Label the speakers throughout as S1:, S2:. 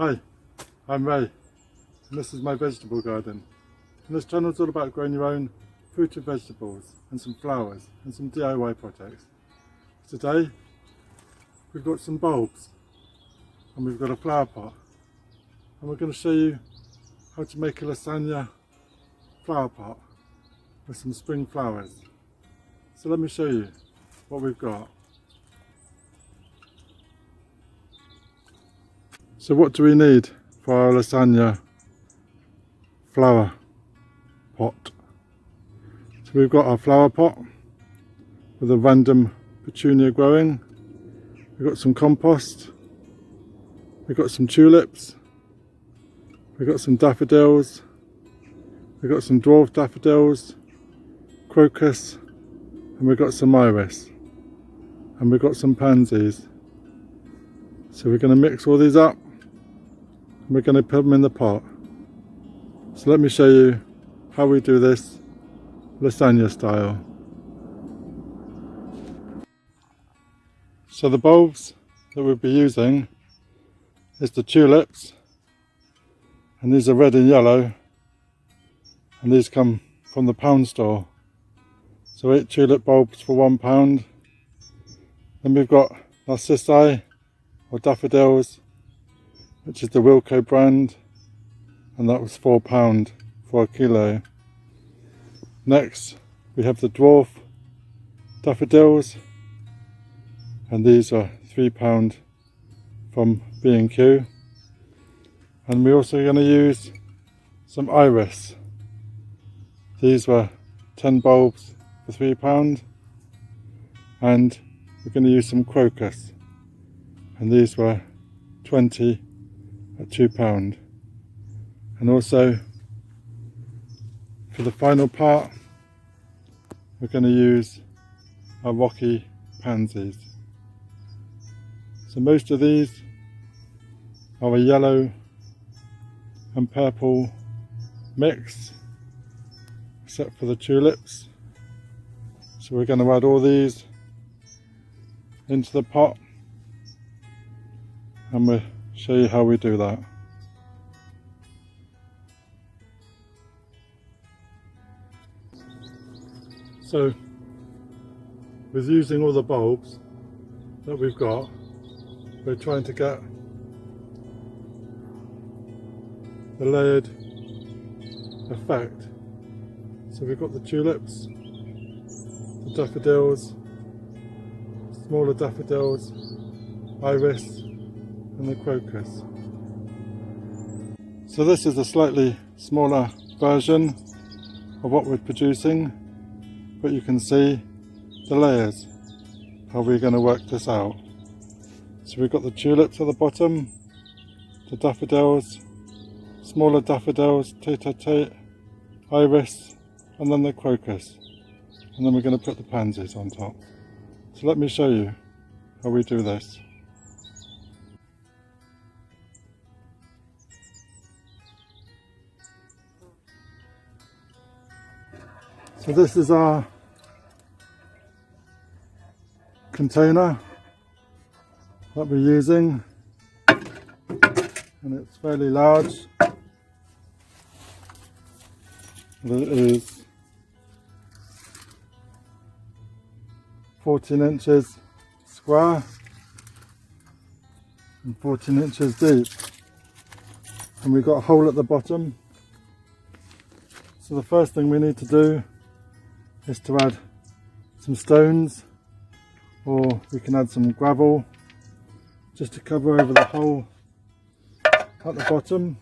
S1: Hi, I'm Ray, and this is my vegetable garden. And this channel is all about growing your own fruit and vegetables, and some flowers, and some DIY projects. Today, we've got some bulbs, and we've got a flower pot, and we're going to show you how to make a lasagna flower pot with some spring flowers. So let me show you what we've got. So what do we need for our lasagna flower pot? So we've got our flower pot with a random petunia growing. We've got some compost. We've got some tulips. We've got some daffodils. We've got some dwarf daffodils, crocus, and we've got some iris. And we've got some pansies. So we're going to mix all these up. We're going to put them in the pot. So let me show you how we do this lasagna style. So the bulbs that we'll be using is the tulips, and these are red and yellow, and these come from the pound store. So 8 tulip bulbs for £1. Then we've got narcissi or daffodils, which is the Wilko brand, and that was £4 for a kilo. Next we have the dwarf daffodils, and these are £3 from B&Q. And we're also going to use some iris. These were 10 bulbs for £3, and we're going to use some crocus, and these were 20 at £2. And also for the final part, we're going to use our rocky pansies. So most of these are a yellow and purple mix, except for the tulips. So we're going to add all these into the pot, and we'll show you how we do that. So with using all the bulbs that we've got, we're trying to get the layered effect. So we've got the tulips, the daffodils, smaller daffodils, iris, and the crocus. So this is a slightly smaller version of what we're producing, but you can see the layers, how we're going to work this out. So we've got the tulips at the bottom, the daffodils, smaller daffodils, tete-a-tete, iris, and then the crocus. And then we're going to put the pansies on top. So let me show you how we do this. So this is our container that we're using, and it's fairly large. It is 14 inches square and 14 inches deep, and we've got a hole at the bottom. So the first thing we need to do is to add some stones, or we can add some gravel just to cover over the hole at the bottom,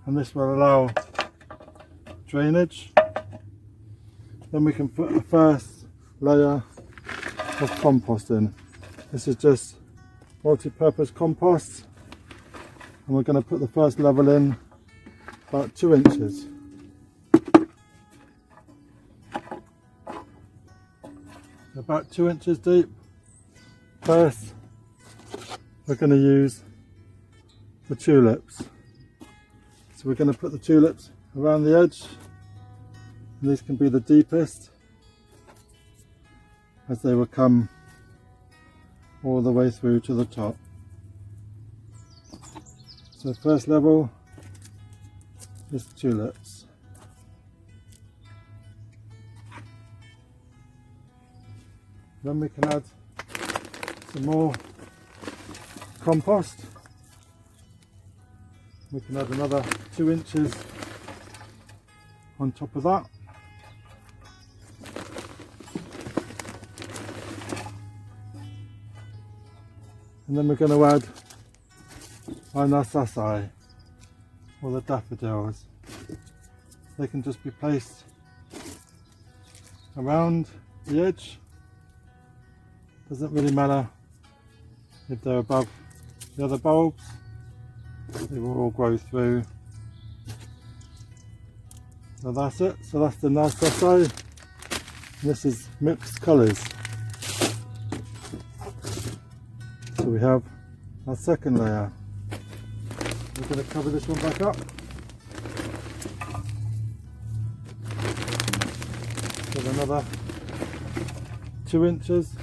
S1: and this will allow drainage. Then we can put the first layer of compost in. This is just multi-purpose compost, and we're going to put the first level in about 2 inches. About 2 inches deep. First, we're going to use the tulips. So we're going to put the tulips around the edge, and these can be the deepest as they will come all the way through to the top. So first level is tulips. Then we can add some more compost. We can add another 2 inches on top of that. And then we're going to add our Lasagne, or the daffodils. They can just be placed around the edge. Doesn't really matter if they're above the other bulbs, they will all grow through. So that's it. So that's the Lasagne. This is mixed colours. So we have our second layer. We're going to cover this one back up with another 2 inches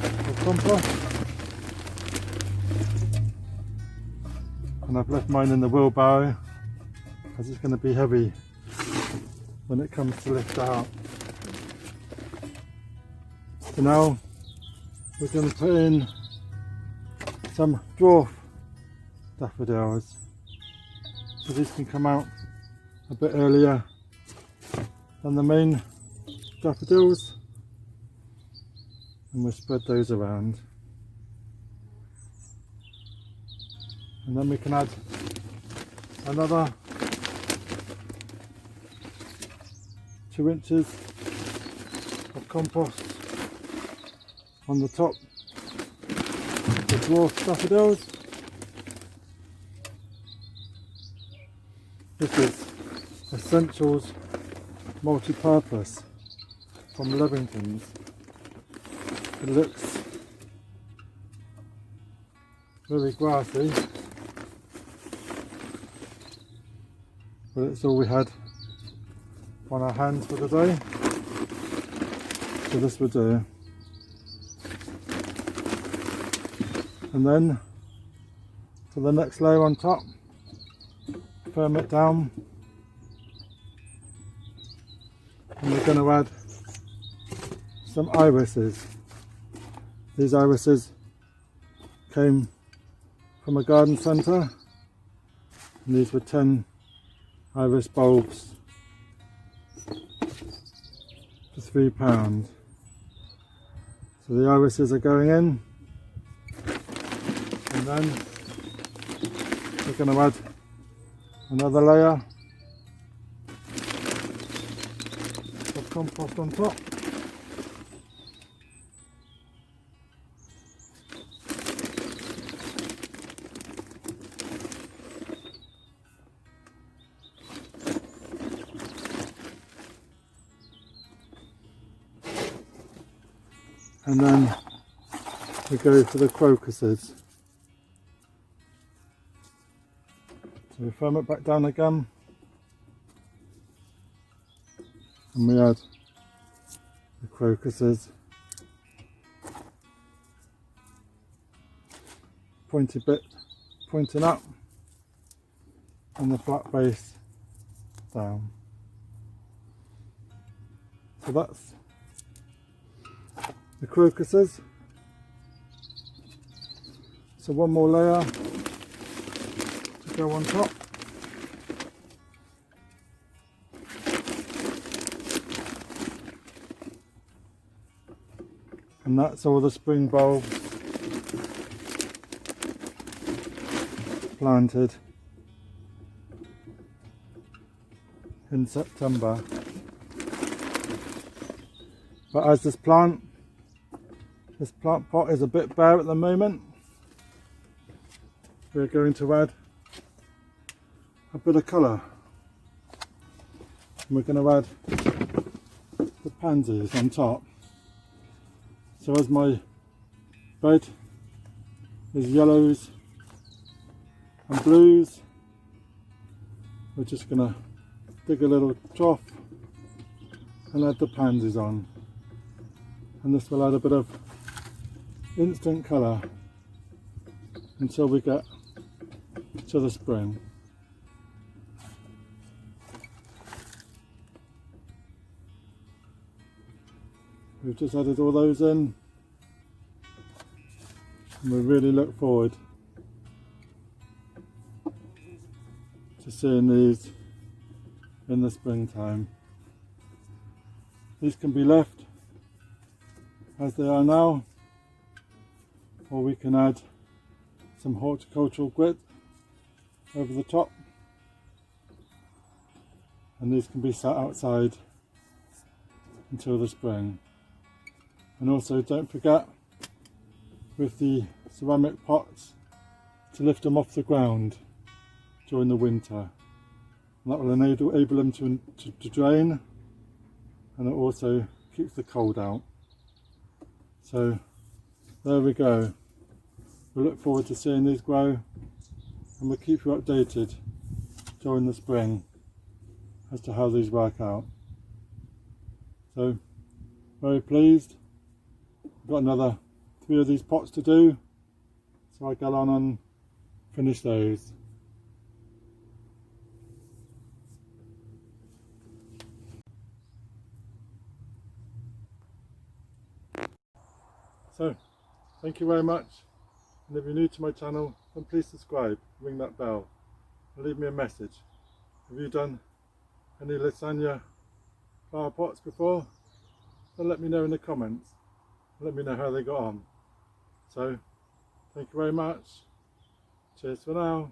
S1: of compost. And I've left mine in the wheelbarrow because it's going to be heavy when it comes to lift out. So now we're going to put in some dwarf daffodils. So these can come out a bit earlier than the main daffodils. And we'll spread those around. And then we can add another 2 inches of compost on the top of the dwarf daffodils. This is Essentials Multi-Purpose from Levington's. It looks very grassy, but it's all we had on our hands for the day, so this will do. And then for the next layer on top, firm it down, and we're going to add some irises. These irises came from a garden centre, and these were 10 iris bulbs for £3. So the irises are going in, and then we're going to add another layer of compost on top. And then we go for the crocuses. So we firm it back down again, and we add the crocuses. Pointy bit pointing up, and the flat base down. So that's the crocuses. So one more layer to go on top. And that's all the spring bulbs planted in September. But as this plant pot is a bit bare at the moment, we're going to add a bit of colour. And we're going to add the pansies on top. So as my bed is yellows and blues, we're just going to dig a little trough and add the pansies on. and this will add a bit of instant colour until we get to the spring. We've just added all those in, and we really look forward to seeing these in the springtime. These can be left as they are now, or we can add some horticultural grit over the top, and these can be sat outside until the spring. And also, don't forget with the ceramic pots to lift them off the ground during the winter, and that will enable them to drain, and it also keeps the cold out. So there we go. We look forward to seeing these grow, and we'll keep you updated during the spring as to how these work out. So very pleased. We've got another 3 of these pots to do, so I'll get on and finish those. So thank you very much, and if you're new to my channel, then please subscribe, ring that bell and leave me a message. Have you done any Lasagne flower pots before? Then let me know in the comments. Let me know how they got on. So thank you very much. Cheers for now.